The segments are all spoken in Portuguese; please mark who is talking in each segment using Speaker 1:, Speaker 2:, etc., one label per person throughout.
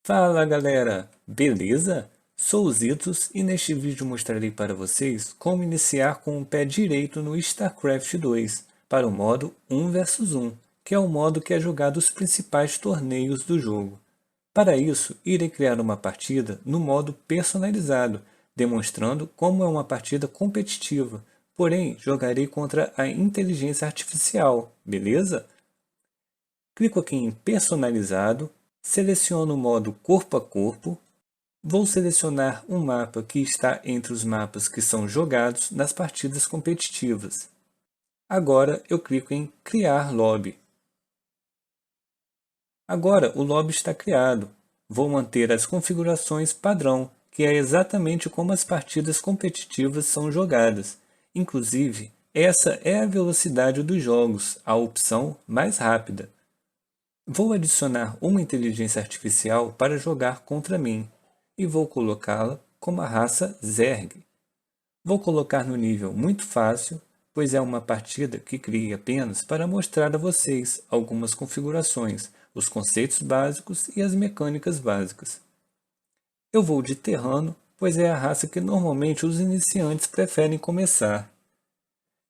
Speaker 1: Fala galera, beleza? Sou o Zitos e neste vídeo mostrarei para vocês como iniciar com o pé direito no StarCraft 2 para o modo 1 versus 1, que é o modo que é jogado os principais torneios do jogo. Para isso, irei criar uma partida no modo personalizado, demonstrando como é uma partida competitiva, porém jogarei contra a inteligência artificial, beleza? Clico aqui em personalizado, seleciono o modo corpo a corpo, vou selecionar um mapa que está entre os mapas que são jogados nas partidas competitivas. Agora eu clico em criar lobby. Agora o lobby está criado. Vou manter as configurações padrão, que é exatamente como as partidas competitivas são jogadas. Inclusive, essa é a velocidade dos jogos, a opção mais rápida. Vou adicionar uma inteligência artificial para jogar contra mim e vou colocá-la como a raça Zerg. Vou colocar no nível muito fácil, pois é uma partida que criei apenas para mostrar a vocês algumas configurações, os conceitos básicos e as mecânicas básicas. Eu vou de Terrano, pois é a raça que normalmente os iniciantes preferem começar.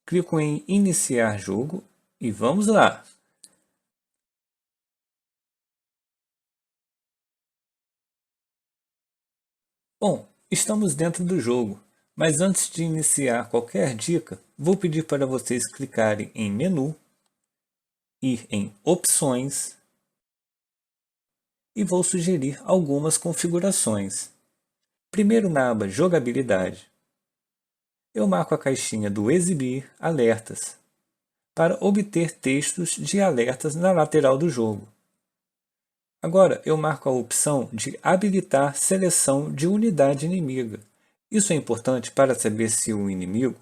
Speaker 1: Clico em Iniciar jogo e vamos lá! Bom, estamos dentro do jogo, mas antes de iniciar qualquer dica, vou pedir para vocês clicarem em Menu, ir em Opções e vou sugerir algumas configurações. Primeiro na aba Jogabilidade, eu marco a caixinha do Exibir Alertas para obter textos de alertas na lateral do jogo. Agora eu marco a opção de habilitar seleção de unidade inimiga. Isso é importante para saber se o inimigo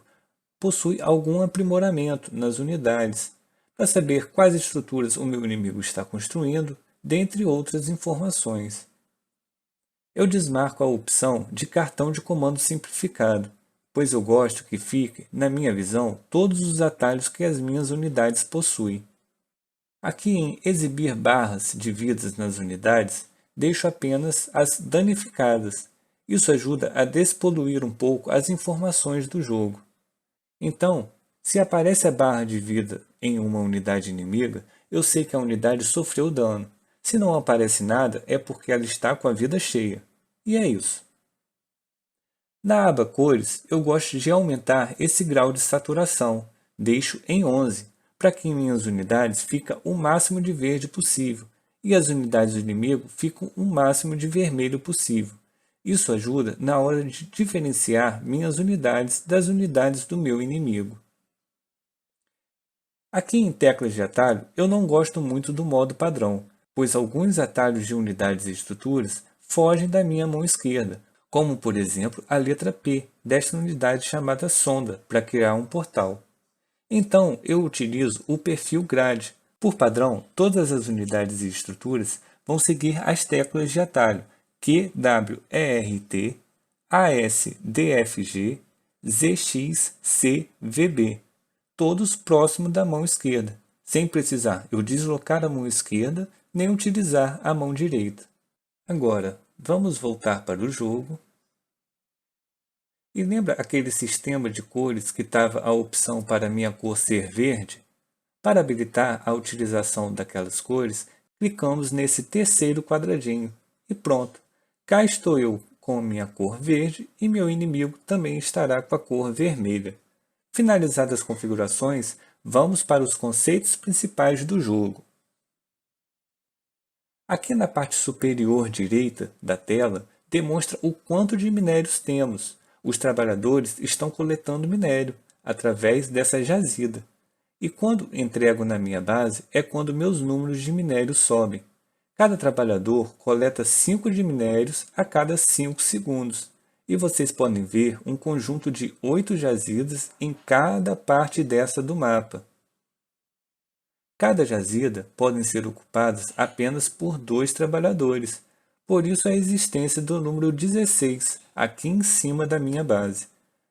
Speaker 1: possui algum aprimoramento nas unidades, para saber quais estruturas o meu inimigo está construindo, dentre outras informações. Eu desmarco a opção de cartão de comando simplificado, pois eu gosto que fique, na minha visão, todos os atalhos que as minhas unidades possuem. Aqui em Exibir barras de vidas nas unidades, deixo apenas as danificadas. Isso ajuda a despoluir um pouco as informações do jogo. Então, se aparece a barra de vida em uma unidade inimiga, eu sei que a unidade sofreu dano. Se não aparece nada, é porque ela está com a vida cheia. E é isso. Na aba Cores, eu gosto de aumentar esse grau de saturação. Deixo em 11, para que em minhas unidades fica o máximo de verde possível, e as unidades do inimigo ficam o máximo de vermelho possível. Isso ajuda na hora de diferenciar minhas unidades das unidades do meu inimigo. Aqui em teclas de atalho, eu não gosto muito do modo padrão, pois alguns atalhos de unidades e estruturas fogem da minha mão esquerda, como por exemplo a letra P desta unidade chamada sonda para criar um portal. Então eu utilizo o perfil grade. Por padrão, todas as unidades e estruturas vão seguir as teclas de atalho Q, W, E, R, T, A, S, D, F, G, Z, X, C, V, B, todos próximo da mão esquerda, sem precisar eu deslocar a mão esquerda nem utilizar a mão direita. Agora, vamos voltar para o jogo. E lembra aquele sistema de cores que estava a opção para minha cor ser verde? Para habilitar a utilização daquelas cores, clicamos nesse terceiro quadradinho e pronto. Cá estou eu com a minha cor verde e meu inimigo também estará com a cor vermelha. Finalizadas as configurações, vamos para os conceitos principais do jogo. Aqui na parte superior direita da tela, demonstra o quanto de minérios temos. Os trabalhadores estão coletando minério através dessa jazida. E quando entrego na minha base é quando meus números de minério sobem. Cada trabalhador coleta 5 de minérios a cada 5 segundos. E vocês podem ver um conjunto de 8 jazidas em cada parte dessa do mapa. Cada jazida podem ser ocupadas apenas por 2 trabalhadores, por isso a existência do número 16 aqui em cima da minha base.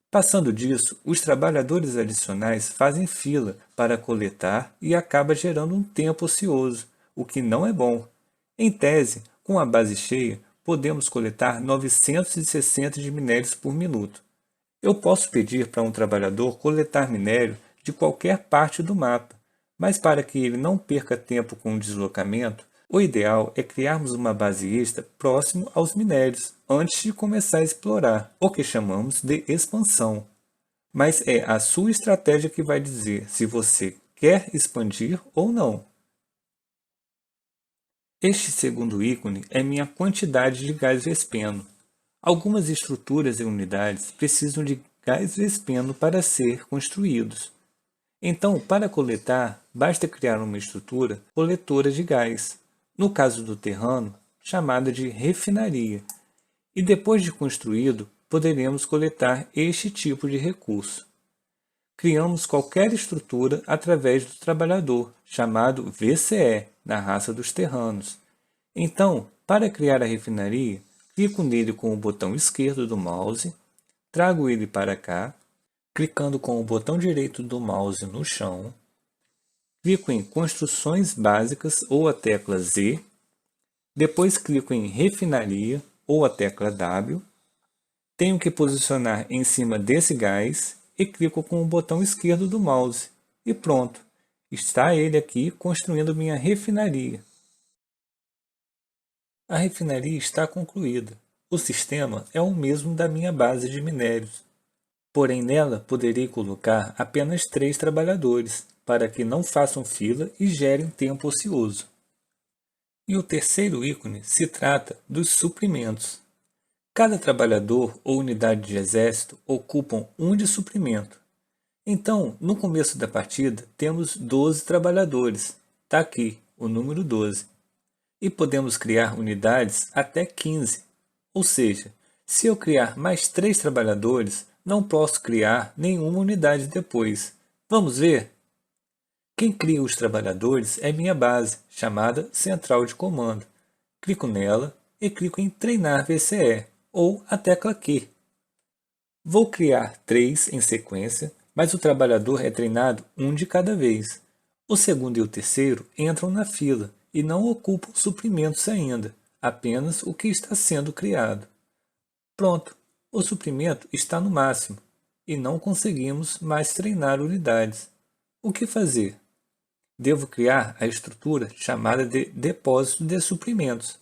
Speaker 1: Passando disso, os trabalhadores adicionais fazem fila para coletar e acaba gerando um tempo ocioso, o que não é bom. Em tese, Com a base cheia, podemos coletar 960 de minérios por minuto. Eu posso pedir para um trabalhador coletar minério de qualquer parte do mapa, mas para que ele não perca tempo com o deslocamento, o ideal é criarmos uma base extra próximo aos minérios, antes de começar a explorar, o que chamamos de expansão. Mas é a sua estratégia que vai dizer se você quer expandir ou não. Este segundo ícone é minha quantidade de gás vespeno. Algumas estruturas e unidades precisam de gás vespeno para ser construídos. Então, para coletar, basta criar uma estrutura coletora de gás, no caso do terrano, chamada de refinaria, e depois de construído, poderemos coletar este tipo de recurso. Criamos qualquer estrutura através do trabalhador, chamado VCE, na raça dos terranos. Então, para criar a refinaria, clico nele com o botão esquerdo do mouse, trago ele para cá, clicando com o botão direito do mouse no chão, clico em Construções Básicas ou a tecla Z, depois clico em Refinaria ou a tecla W, tenho que posicionar em cima desse gás e clico com o botão esquerdo do mouse e pronto, está ele aqui construindo minha refinaria. A refinaria está concluída. O sistema é o mesmo da minha base de minérios. Porém, nela poderei colocar apenas 3 trabalhadores, para que não façam fila e gerem tempo ocioso. E o terceiro ícone se trata dos suprimentos. Cada trabalhador ou unidade de exército ocupam um de suprimento. Então, no começo da partida, temos 12 trabalhadores. Está aqui, o número 12. E podemos criar unidades até 15. Ou seja, se eu criar mais 3 trabalhadores, não posso criar nenhuma unidade depois. Vamos ver? Quem cria os trabalhadores é minha base, chamada Central de Comando. Clico nela e clico em Treinar VCE, ou a tecla Q. Vou criar 3 em sequência, mas o trabalhador é treinado um de cada vez. O segundo e o terceiro entram na fila e não ocupam suprimentos ainda, apenas o que está sendo criado. Pronto, o suprimento está no máximo e não conseguimos mais treinar unidades. O que fazer? Devo criar a estrutura chamada de depósito de suprimentos.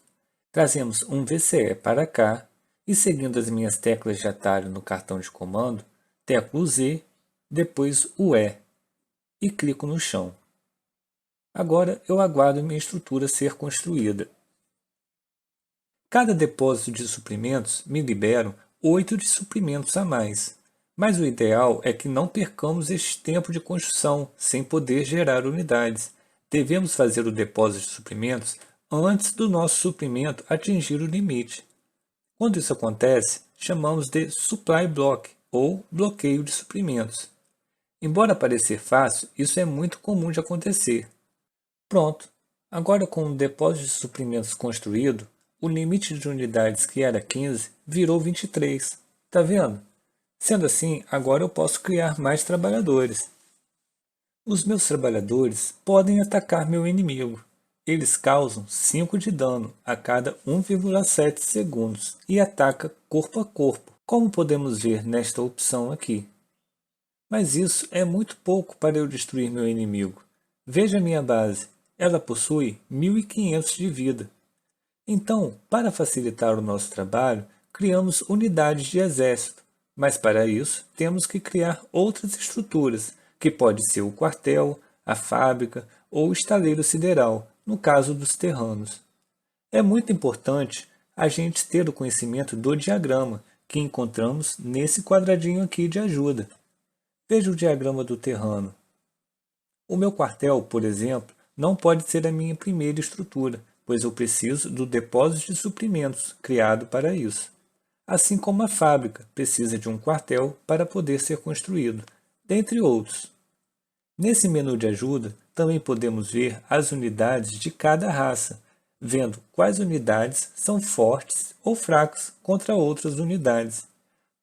Speaker 1: Trazemos um VCE para cá e, seguindo as minhas teclas de atalho no cartão de comando, teclo Z, depois o E e clico no chão. Agora eu aguardo minha estrutura ser construída. Cada depósito de suprimentos me libera 8 de suprimentos a mais, mas o ideal é que não percamos este tempo de construção sem poder gerar unidades. Devemos fazer o depósito de suprimentos antes do nosso suprimento atingir o limite. Quando isso acontece, chamamos de supply block ou bloqueio de suprimentos. Embora parecer fácil, isso é muito comum de acontecer. Pronto, agora com o depósito de suprimentos construído, o limite de unidades que era 15 virou 23. Tá vendo? Sendo assim, agora eu posso criar mais trabalhadores. Os meus trabalhadores podem atacar meu inimigo. Eles causam 5 de dano a cada 1,7 segundos e ataca corpo a corpo, como podemos ver nesta opção aqui. Mas isso é muito pouco para eu destruir meu inimigo. Veja minha base, ela possui 1500 de vida. Então, para facilitar o nosso trabalho, criamos unidades de exército, mas para isso temos que criar outras estruturas, que pode ser o quartel, a fábrica ou o estaleiro sideral, no caso dos terranos. É muito importante a gente ter o conhecimento do diagrama, que encontramos nesse quadradinho aqui de ajuda. Veja o diagrama do terrano. O meu quartel, por exemplo, não pode ser a minha primeira estrutura, pois eu preciso do depósito de suprimentos criado para isso. Assim como a fábrica precisa de um quartel para poder ser construído, dentre outros. Nesse menu de ajuda, também podemos ver as unidades de cada raça, vendo quais unidades são fortes ou fracas contra outras unidades.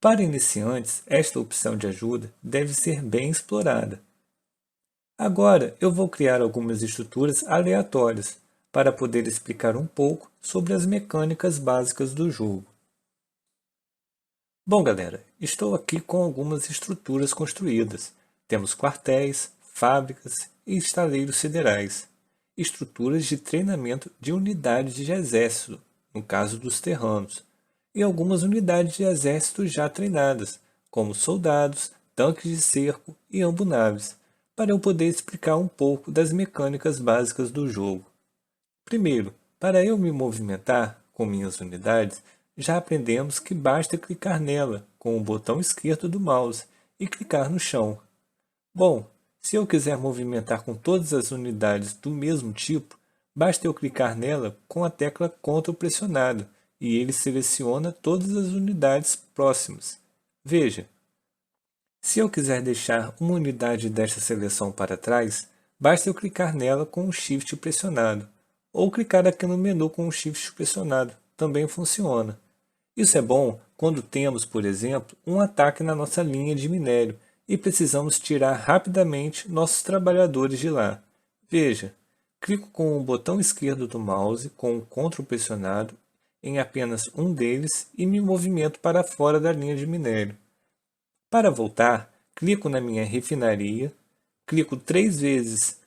Speaker 1: Para iniciantes, esta opção de ajuda deve ser bem explorada. Agora eu vou criar algumas estruturas aleatórias, para poder explicar um pouco sobre as mecânicas básicas do jogo. Bom, galera, estou aqui com algumas estruturas construídas. Temos quartéis, fábricas e estaleiros siderais, estruturas de treinamento de unidades de exército, no caso dos terranos, e algumas unidades de exército já treinadas, como soldados, tanques de cerco e ambunaves, para eu poder explicar um pouco das mecânicas básicas do jogo. Primeiro, para eu me movimentar com minhas unidades, já aprendemos que basta clicar nela com o botão esquerdo do mouse e clicar no chão. Bom, se eu quiser movimentar com todas as unidades do mesmo tipo, basta eu clicar nela com a tecla Ctrl pressionado e ele seleciona todas as unidades próximas. Veja, se eu quiser deixar uma unidade desta seleção para trás, basta eu clicar nela com o Shift pressionado, ou clicar aqui no menu com o Shift pressionado, também funciona. Isso é bom quando temos, por exemplo, um ataque na nossa linha de minério e precisamos tirar rapidamente nossos trabalhadores de lá. Veja, clico com o botão esquerdo do mouse com o Ctrl pressionado em apenas um deles e me movimento para fora da linha de minério. Para voltar, clico na minha refinaria, clico 3 vezes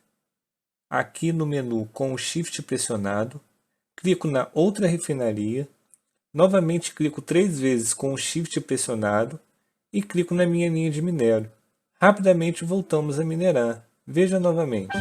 Speaker 1: aqui no menu com o Shift pressionado, clico na outra refinaria, novamente clico 3 vezes com o Shift pressionado e clico na minha linha de minério. Rapidamente voltamos a minerar. Veja novamente.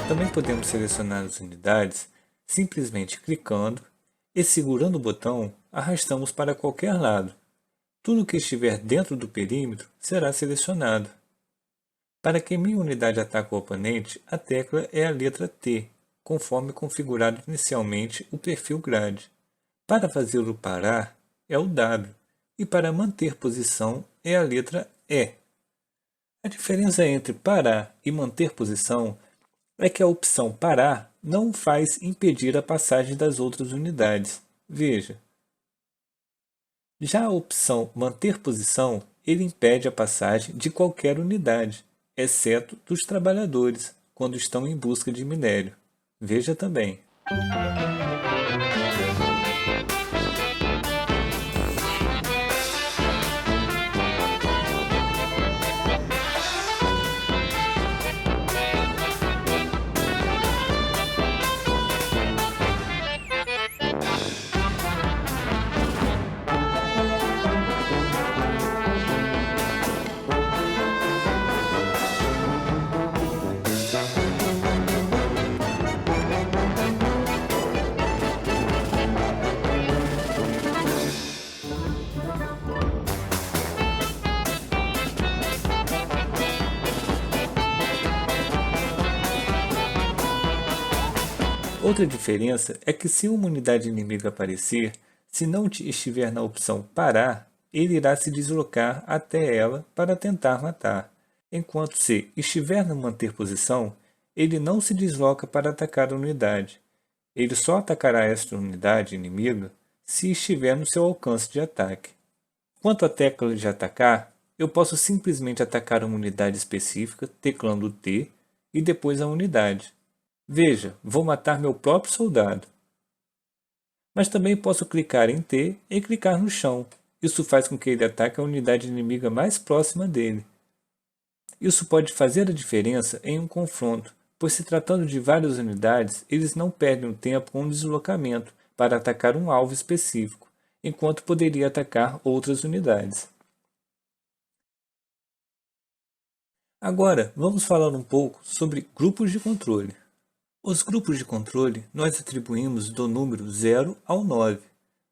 Speaker 1: Também podemos selecionar as unidades simplesmente clicando e segurando o botão, arrastamos para qualquer lado. Tudo que estiver dentro do perímetro será selecionado. Para que minha unidade ataque o oponente, a tecla é a letra T, conforme configurado inicialmente o perfil grade. Para fazê-lo parar é o W, e para manter posição é a letra E. A diferença entre parar e manter posição é que a opção parar não faz impedir a passagem das outras unidades. Veja. Já a opção manter posição, ele impede a passagem de qualquer unidade, exceto dos trabalhadores, quando estão em busca de minério. Veja também. Outra diferença é que se uma unidade inimiga aparecer, se não estiver na opção parar, ele irá se deslocar até ela para tentar matar, enquanto se estiver no manter posição, ele não se desloca para atacar a unidade. Ele só atacará esta unidade inimiga se estiver no seu alcance de ataque. Quanto à tecla de atacar, eu posso simplesmente atacar uma unidade específica teclando T e depois a unidade. Veja, vou matar meu próprio soldado. Mas também posso clicar em T e clicar no chão. Isso faz com que ele ataque a unidade inimiga mais próxima dele. Isso pode fazer a diferença em um confronto, pois se tratando de várias unidades, eles não perdem o tempo com um deslocamento para atacar um alvo específico, enquanto poderia atacar outras unidades. Agora, vamos falar um pouco sobre grupos de controle. Os grupos de controle nós atribuímos do número 0 ao 9,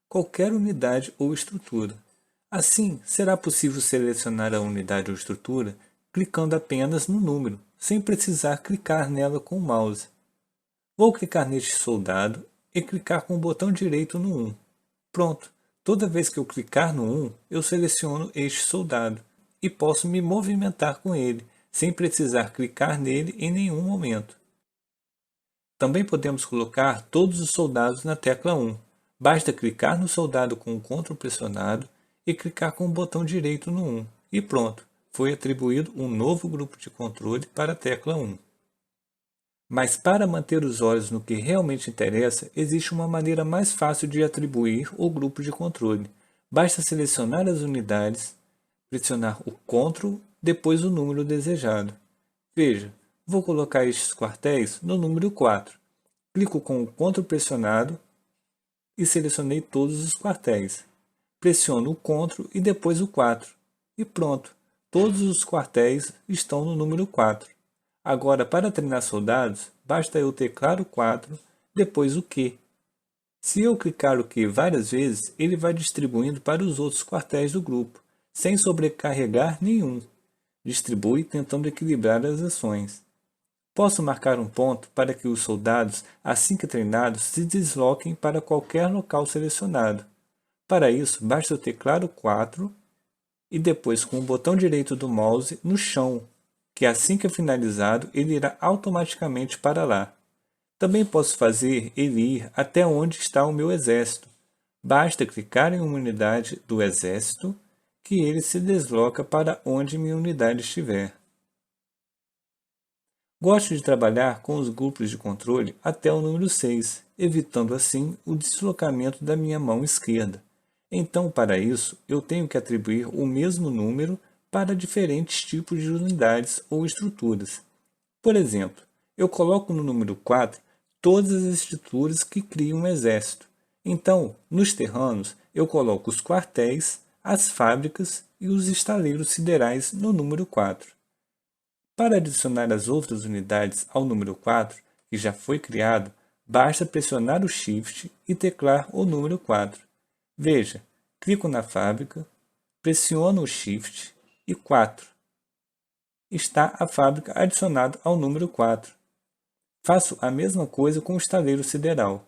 Speaker 1: qualquer unidade ou estrutura. Assim, será possível selecionar a unidade ou estrutura clicando apenas no número, sem precisar clicar nela com o mouse. Vou clicar neste soldado e clicar com o botão direito no 1. Pronto! Toda vez que eu clicar no 1, eu seleciono este soldado e posso me movimentar com ele, sem precisar clicar nele em nenhum momento. Também podemos colocar todos os soldados na tecla 1. Basta clicar no soldado com o Ctrl pressionado e clicar com o botão direito no 1. E pronto! Foi atribuído um novo grupo de controle para a tecla 1. Mas para manter os olhos no que realmente interessa, existe uma maneira mais fácil de atribuir o grupo de controle. Basta selecionar as unidades, pressionar o Ctrl, depois o número desejado. Veja, vou colocar estes quartéis no número 4. Clico com o Ctrl pressionado e selecionei todos os quartéis. Pressiono o Ctrl e depois o 4. E pronto, todos os quartéis estão no número 4. Agora, para treinar soldados, basta eu teclar o 4, depois o Q. Se eu clicar o Q várias vezes, ele vai distribuindo para os outros quartéis do grupo, sem sobrecarregar nenhum. Distribui tentando equilibrar as ações. Posso marcar um ponto para que os soldados, assim que treinados, se desloquem para qualquer local selecionado. Para isso, basta eu teclar o 4 e depois com o botão direito do mouse no chão, que assim que é finalizado, ele irá automaticamente para lá. Também posso fazer ele ir até onde está o meu exército. Basta clicar em uma unidade do exército, que ele se desloca para onde minha unidade estiver. Gosto de trabalhar com os grupos de controle até o número 6, evitando assim o deslocamento da minha mão esquerda. Então, para isso, eu tenho que atribuir o mesmo número para diferentes tipos de unidades ou estruturas. Por exemplo, eu coloco no número 4 todas as estruturas que criam um exército. Então, nos terranos, eu coloco os quartéis, as fábricas e os estaleiros siderais no número 4. Para adicionar as outras unidades ao número 4, que já foi criado, basta pressionar o Shift e teclar o número 4. Veja, clico na fábrica, pressiono o Shift e 4. Está a fábrica adicionada ao número 4. Faço a mesma coisa com o estaleiro sideral.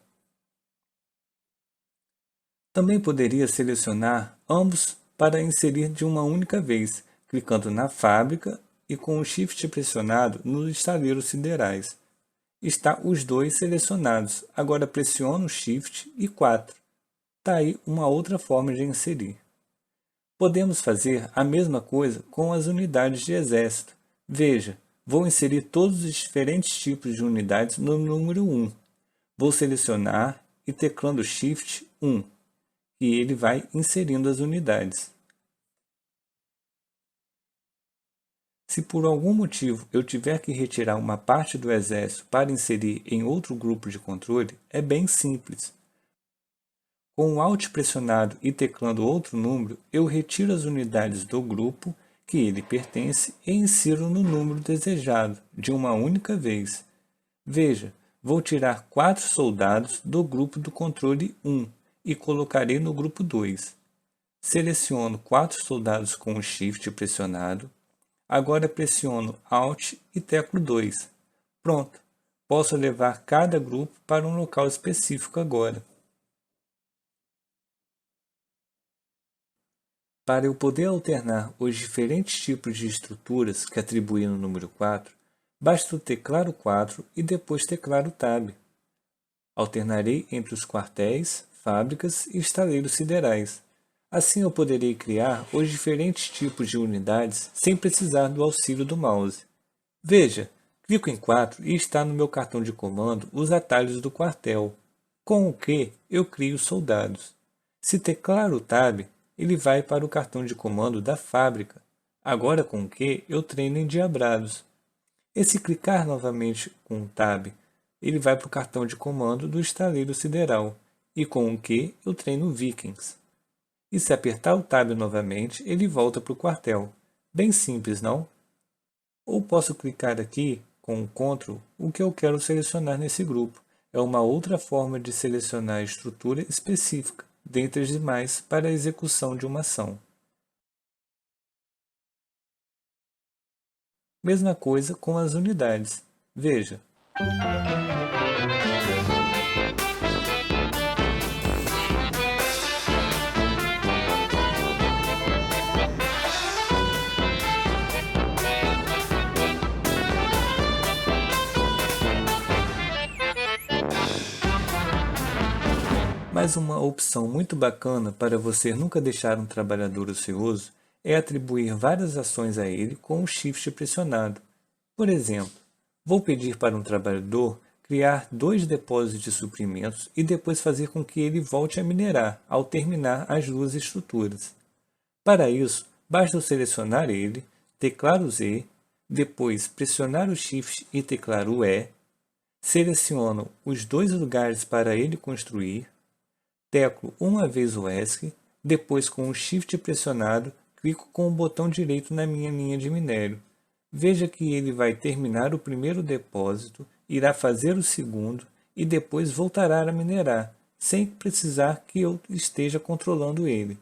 Speaker 1: Também poderia selecionar ambos para inserir de uma única vez, clicando na fábrica e com o Shift pressionado nos estaleiros siderais. Está os dois selecionados. Agora pressiono o Shift e 4. Está aí uma outra forma de inserir. Podemos fazer a mesma coisa com as unidades de exército. Veja, vou inserir todos os diferentes tipos de unidades no número 1. Vou selecionar e teclando Shift 1, e ele vai inserindo as unidades. Se por algum motivo eu tiver que retirar uma parte do exército para inserir em outro grupo de controle, é bem simples. Com o Alt pressionado e teclando outro número, eu retiro as unidades do grupo que ele pertence e insiro no número desejado, de uma única vez. Veja, vou tirar 4 soldados do grupo do controle 1 e colocarei no grupo 2. Seleciono 4 soldados com o Shift pressionado. Agora pressiono Alt e teclo 2. Pronto, posso levar cada grupo para um local específico agora. Para eu poder alternar os diferentes tipos de estruturas que atribuí no número 4, basta eu teclar o 4 e depois teclar o Tab. Alternarei entre os quartéis, fábricas e estaleiros siderais. Assim eu poderei criar os diferentes tipos de unidades sem precisar do auxílio do mouse. Veja, clico em 4 e está no meu cartão de comando os atalhos do quartel, com o que eu crio soldados. Se teclar o Tab, ele vai para o cartão de comando da fábrica, agora com o que eu treino endiabrados. E se clicar novamente com o Tab, ele vai para o cartão de comando do estaleiro sideral, e com o que eu treino Vikings. E se apertar o Tab novamente, ele volta para o quartel. Bem simples, não? Ou posso clicar aqui com o Ctrl o que eu quero selecionar nesse grupo. É uma outra forma de selecionar a estrutura específica, dentre as demais, para a execução de uma ação. Mesma coisa com as unidades. Veja. Mas uma opção muito bacana para você nunca deixar um trabalhador ocioso é atribuir várias ações a ele com o Shift pressionado. Por exemplo, vou pedir para um trabalhador criar 2 depósitos de suprimentos e depois fazer com que ele volte a minerar ao terminar as 2 estruturas. Para isso, basta eu selecionar ele, teclar o Z, depois pressionar o Shift e teclar o E, seleciono os 2 lugares para ele construir, teclo uma vez o ESC, depois com o Shift pressionado, clico com o botão direito na minha linha de minério. Veja que ele vai terminar o primeiro depósito, irá fazer o segundo e depois voltará a minerar, sem precisar que eu esteja controlando ele.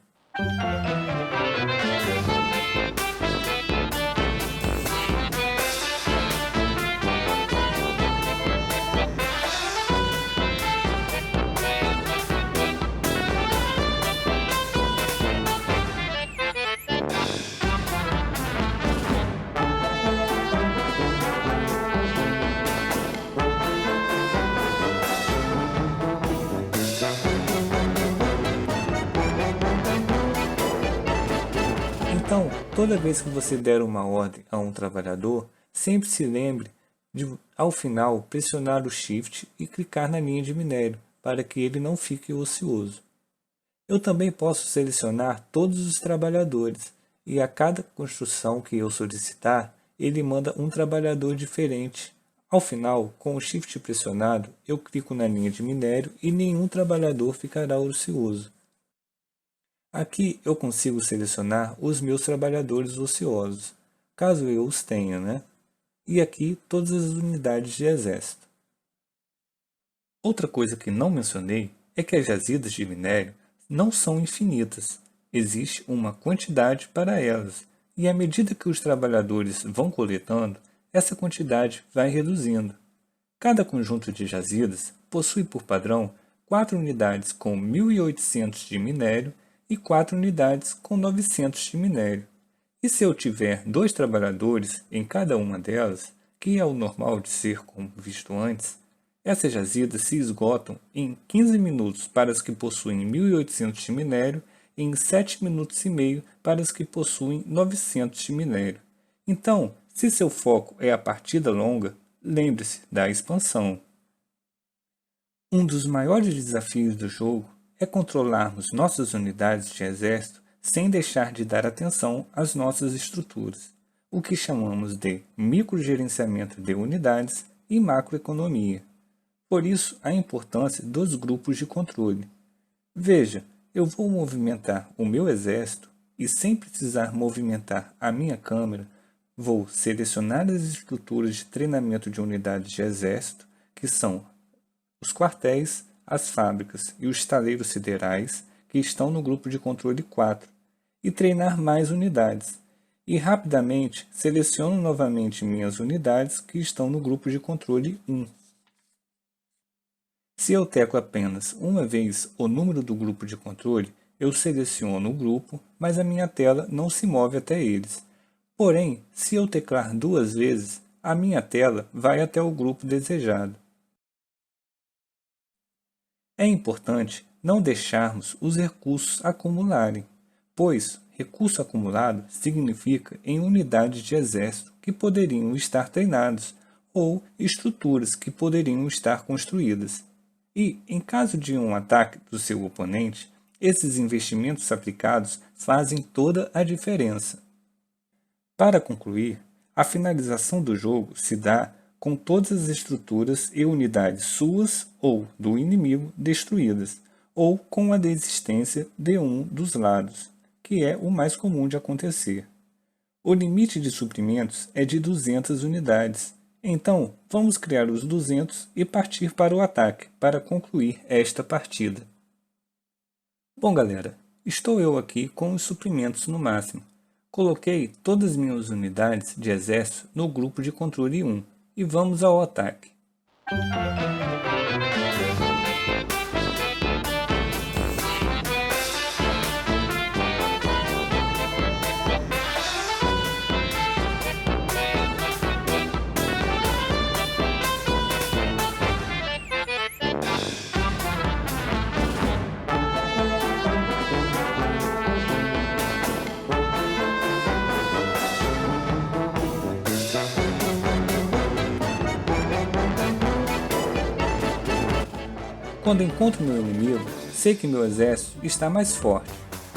Speaker 1: Então, toda vez que você der uma ordem a um trabalhador, sempre se lembre de, ao final, pressionar o Shift e clicar na linha de minério, para que ele não fique ocioso. Eu também posso selecionar todos os trabalhadores, e a cada construção que eu solicitar, ele manda um trabalhador diferente. Ao final, com o Shift pressionado, eu clico na linha de minério e nenhum trabalhador ficará ocioso. Aqui eu consigo selecionar os meus trabalhadores ociosos, caso eu os tenha, né? E aqui todas as unidades de exército. Outra coisa que não mencionei é que as jazidas de minério não são infinitas. Existe uma quantidade para elas, e à medida que os trabalhadores vão coletando, essa quantidade vai reduzindo. Cada conjunto de jazidas possui por padrão 4 unidades com 1.800 de minério e 4 unidades com 900 de minério. E se eu tiver 2 trabalhadores em cada uma delas, que é o normal de ser como visto antes, essas jazidas se esgotam em 15 minutos para as que possuem 1.800 de minério e em 7 minutos e meio para as que possuem 900 de minério. Então, se seu foco é a partida longa, lembre-se da expansão. Um dos maiores desafios do jogo é controlarmos nossas unidades de exército sem deixar de dar atenção às nossas estruturas, o que chamamos de microgerenciamento de unidades e macroeconomia. Por isso, a importância dos grupos de controle. Veja, eu vou movimentar o meu exército e, sem precisar movimentar a minha câmera, vou selecionar as estruturas de treinamento de unidades de exército, que são os quartéis, as fábricas e os estaleiros siderais, que estão no grupo de controle 4, e treinar mais unidades. E rapidamente seleciono novamente minhas unidades que estão no grupo de controle 1. Se eu teclo apenas uma vez o número do grupo de controle, eu seleciono o grupo, mas a minha tela não se move até eles. Porém, se eu teclar 2 vezes, a minha tela vai até o grupo desejado. É importante não deixarmos os recursos acumularem, pois recurso acumulado significa em unidades de exército que poderiam estar treinados ou estruturas que poderiam estar construídas. E, em caso de um ataque do seu oponente, esses investimentos aplicados fazem toda a diferença. Para concluir, a finalização do jogo se dá com todas as estruturas e unidades suas ou do inimigo destruídas, ou com a desistência de um dos lados, que é o mais comum de acontecer. O limite de suprimentos é de 200 unidades, então vamos criar os 200 e partir para o ataque para concluir esta partida. Bom galera, estou eu aqui com os suprimentos no máximo. Coloquei todas as minhas unidades de exército no grupo de controle 1 e vamos ao ataque. Quando encontro meu inimigo, sei que meu exército está mais forte.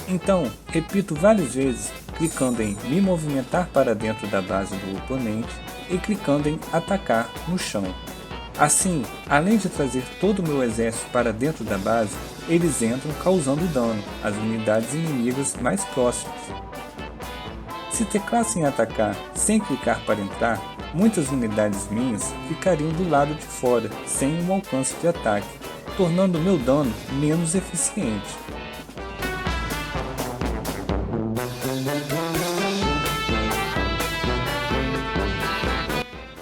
Speaker 1: Então, repito várias vezes, clicando em me movimentar para dentro da base do oponente e clicando em atacar no chão. Assim, além de trazer todo o meu exército para dentro da base, eles entram causando dano às unidades inimigas mais próximas. Se teclasse em atacar sem clicar para entrar, muitas unidades minhas ficariam do lado de fora, sem um alcance de ataque, tornando meu dano menos eficiente.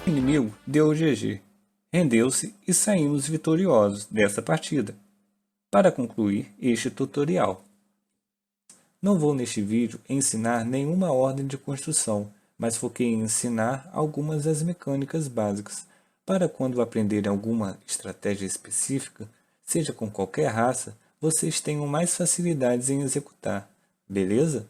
Speaker 1: O inimigo deu o GG, rendeu-se e saímos vitoriosos dessa partida. Para concluir este tutorial, não vou neste vídeo ensinar nenhuma ordem de construção, mas foquei em ensinar algumas das mecânicas básicas, para quando aprenderem alguma estratégia específica, seja com qualquer raça, vocês tenham mais facilidades em executar, beleza?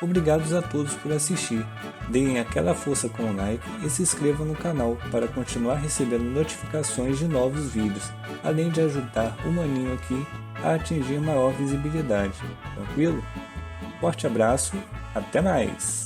Speaker 1: Obrigados a todos por assistir, deem aquela força com o like e se inscrevam no canal para continuar recebendo notificações de novos vídeos, além de ajudar o maninho aqui a atingir maior visibilidade, tranquilo? Forte abraço, até mais!